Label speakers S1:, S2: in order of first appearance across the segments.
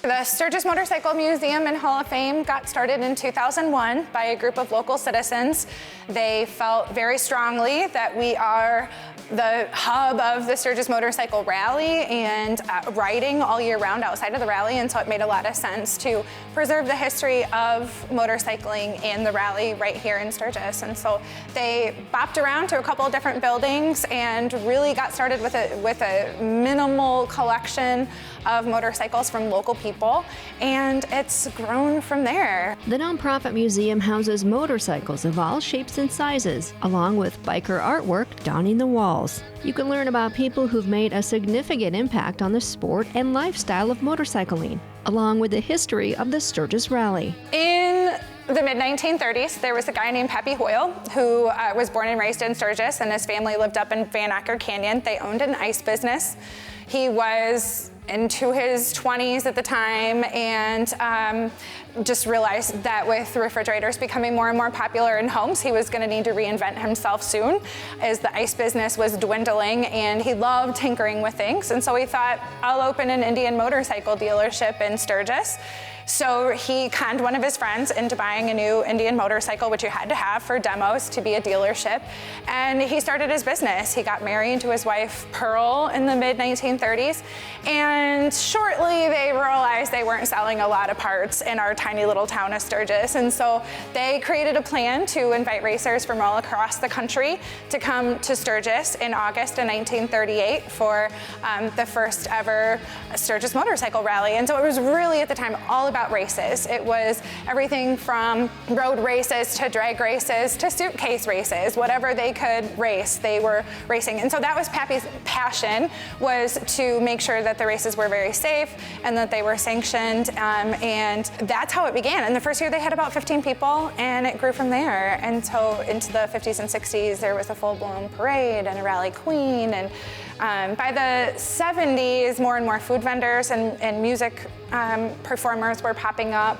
S1: The Sturgis Motorcycle Museum and Hall of Fame got started in 2001 by a group of local citizens. They felt very strongly that we are the hub of the Sturgis Motorcycle Rally and riding all year round outside of the rally, and so it made a lot of sense to preserve the history of motorcycling in the rally right here in Sturgis. And so they bopped around to a couple of different buildings and really got started with a minimal collection of motorcycles from local people, and it's grown from there.
S2: The nonprofit museum houses motorcycles of all shapes and sizes, along with biker artwork donning the walls. You can learn about people who've made a significant impact on the sport and lifestyle of motorcycling, along with the history of the Sturgis Rally.
S1: In the mid-1930s, there was a guy named Pappy Hoyle who was born and raised in Sturgis, and his family lived up in Van Acker Canyon. They owned an ice business. He was into his 20s at the time, and just realized that with refrigerators becoming more and more popular in homes, he was going to need to reinvent himself soon as the ice business was dwindling, and he loved tinkering with things. And so he thought, I'll open an Indian motorcycle dealership in Sturgis. So he conned one of his friends into buying a new Indian motorcycle, which you had to have for demos to be a dealership. And he started his business. He got married to his wife, Pearl, in the mid-1930s. And shortly they realized they weren't selling a lot of parts in our tiny little town of Sturgis. And so they created a plan to invite racers from all across the country to come to Sturgis in August of 1938 for the first ever Sturgis Motorcycle Rally. And so it was really, at the time, all about races. It was everything from road races to drag races to suitcase races. Whatever they could race, they were racing. And so that was Pappy's passion, was to make sure that the races were very safe and that they were sanctioned. And that's how it began. And the first year they had about 15 people, and it grew from there. And so into the 50s and 60s, there was a full-blown parade and a rally queen. And by the 70s, more and more food vendors and music performers were popping up,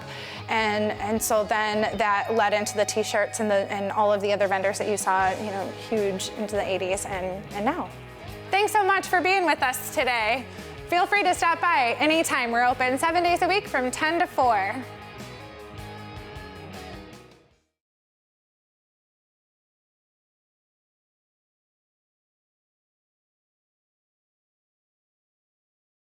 S1: and so then that led into the T-shirts and all of the other vendors that you saw, huge into the 80s and now. Thanks so much for being with us today. Feel free to stop by anytime. We're open 7 days a week from 10 to 4.